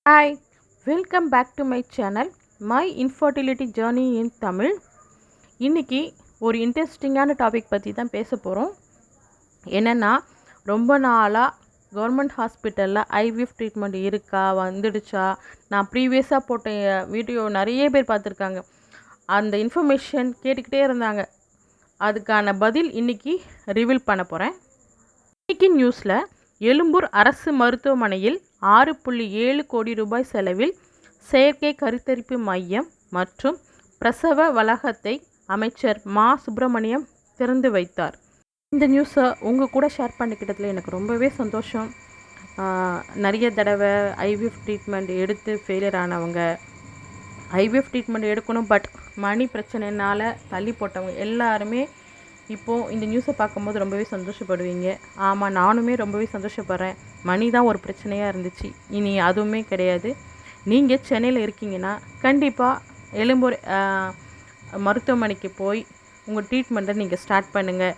Hi, welcome back to my channel, My Infertility Journey in Tamil. இன்னைக்கு ஒரு இன்ட்ரெஸ்டிங்கான topic பற்றி தான் பேச போகிறோம். என்னென்னா ரொம்ப நாளாக கவர்மெண்ட் ஹாஸ்பிட்டலில் ஐவிஎஃப் ட்ரீட்மெண்ட் இருக்கா வந்துடுச்சா, நான் ப்ரீவியஸாக போட்ட வீடியோ நிறைய பேர் பார்த்துருக்காங்க. அந்த இன்ஃபர்மேஷன் கேட்டுக்கிட்டே இருந்தாங்க. அதுக்கான பதில் இன்னைக்கு ரிவீல் பண்ண போகிறேன். இன்னைக்கு நியூஸில் எழும்பூர் அரசு மருத்துவமனையில் 6.7 கோடி ரூபாய் செலவில் செயற்கை கருத்தரிப்பு மையம் மற்றும் பிரசவ வளாகத்தை அமைச்சர் மா சுப்பிரமணியம் திறந்து வைத்தார். இந்த நியூஸை உங்கள் கூட ஷேர் பண்ணிக்கிட்டதில் எனக்கு ரொம்பவே சந்தோஷம். நிறைய தடவை ஐவிஎஃப் ட்ரீட்மெண்ட் எடுத்து ஃபெயிலியர் ஆனவங்க, ஐவிஎஃப் ட்ரீட்மெண்ட் எடுக்கணும் பட் மணி பிரச்சனைனால தள்ளி போட்டவங்க எல்லாருமே இப்போது இந்த நியூஸை பார்க்கும்போது ரொம்பவே சந்தோஷப்படுவீங்க. ஆமாம், நானுமே ரொம்பவே சந்தோஷப்படுறேன். மணி தான் ஒரு பிரச்சனையாக இருந்துச்சு, இனி அதுவுமே கிடையாது. நீங்கள் சென்னையில் இருக்கீங்கன்னா கண்டிப்பாக எழும்பூர் மருத்துவமனைக்கு போய் உங்கள் ட்ரீட்மெண்ட்டை நீங்கள் ஸ்டார்ட் பண்ணுங்கள்.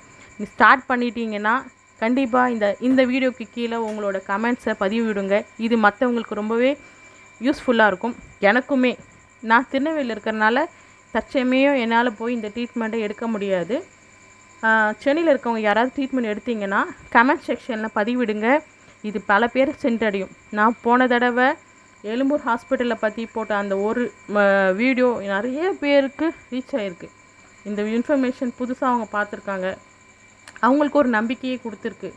ஸ்டார்ட் பண்ணிட்டீங்கன்னா கண்டிப்பாக இந்த வீடியோக்கு கீழே உங்களோட கமெண்ட்ஸை பதிவிடுங்க. இது மற்றவங்களுக்கு ரொம்பவே யூஸ்ஃபுல்லாக இருக்கும். எனக்குமே, நான் திருநெல்வேலியில் இருக்கிறனால தற்சமயம் என்னால் போய் இந்த ட்ரீட்மெண்ட்டை எடுக்க முடியாது. சென்னையில் இருக்கவங்க யாராவது ட்ரீட்மெண்ட் எடுத்தீங்கன்னா கமெண்ட் செக்ஷனில் பதிவிடுங்க. இது பல பேர் சென்றடையும். நான் போன தடவை எழும்பூர் ஹாஸ்பிட்டலை பற்றி போட்ட அந்த ஒரு வீடியோ நிறைய பேருக்கு ரீச் ஆகிருக்கு. இந்த இன்ஃபர்மேஷன் புதுசாக அவங்க பார்த்துருக்காங்க, அவங்களுக்கு ஒரு நம்பிக்கையை கொடுத்துருக்கு.